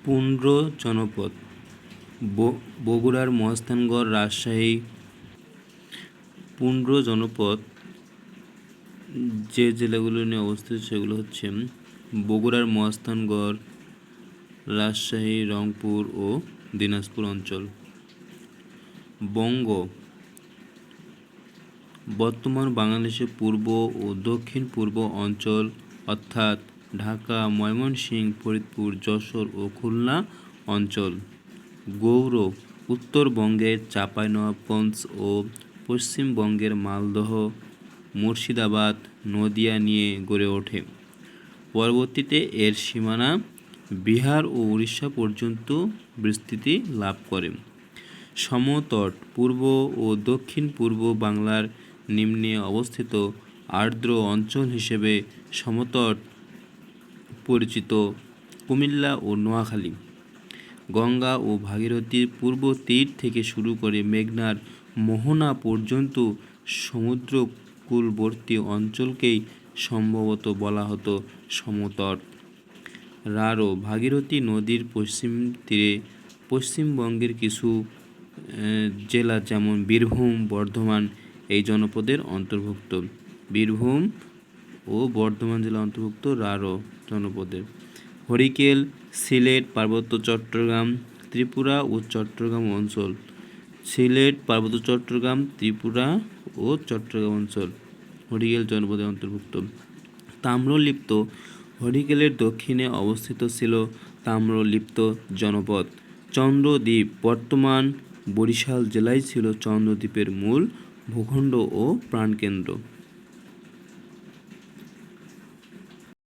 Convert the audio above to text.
পুন্ড্র জনপদ বগুড়ার মহাস্থানগড় রাজশাহী। পুন্ড্র জনপদ যে জেলাগুলো নিয়ে অবস্থিত সেগুলো হচ্ছে বগুড়ার মহাস্থানগড়, রাজশাহী, রংপুর ও দিনাজপুর অঞ্চল। বঙ্গ বর্তমান বাংলাদেশের পূর্ব ও দক্ষিণ পূর্ব অঞ্চল অর্থাৎ ঢাকা, ময়মনসিংহ, ফরিদপুর, যশোর ও খুলনা অঞ্চল। গৌর উত্তরবঙ্গের চাঁপাইনবাবগঞ্জ ও পশ্চিমবঙ্গের মালদহ, মুর্শিদাবাদ, নদিয়া নিয়ে গড়ে ওঠে। পরবর্তীতে এর সীমানা বিহার ও উড়িষ্যা পর্যন্ত বিস্তৃতি লাভ করে। সমতট পূর্ব ও দক্ষিণ পূর্ব বাংলার নিম্নে অবস্থিত আর্দ্র অঞ্চল হিসেবে সমতট পরিচিত কুমিল্লা ও নোয়াখালী। গঙ্গা ও ভাগীরথীর পূর্ব তীর থেকে শুরু করে মেঘনার মোহনা পর্যন্ত সমুদ্রকূলবর্তী অঞ্চলকেই সম্ভবত বলা হতো সমতট। রাঢ় ভাগীরথী নদীর পশ্চিম তীরে পশ্চিমবঙ্গের কিছু জেলা যেমন বীরভূম, বর্ধমান এই জনপদের অন্তর্ভুক্ত। বীরভূম ও বর্ধমান জেলা অন্তর্ভুক্ত রাঢ় জনপদের। হরিকেল সিলেট, পার্বত্য চট্টগ্রাম, ত্রিপুরা ও চট্টগ্রাম অঞ্চল। সিলেট, পার্বত্য চট্টগ্রাম, ত্রিপুরা ও চট্টগ্রাম অঞ্চল হরিকেল জনপদের অন্তর্ভুক্ত। তাম্রলিপ্ত হরিকেলের দক্ষিণে অবস্থিত ছিল তাম্রলিপ্ত জনপদ। চন্দ্রদ্বীপ বর্তমান বরিশাল জেলায় ছিল চন্দ্রদ্বীপের মূল ভূখণ্ড ও প্রাণকেন্দ্র।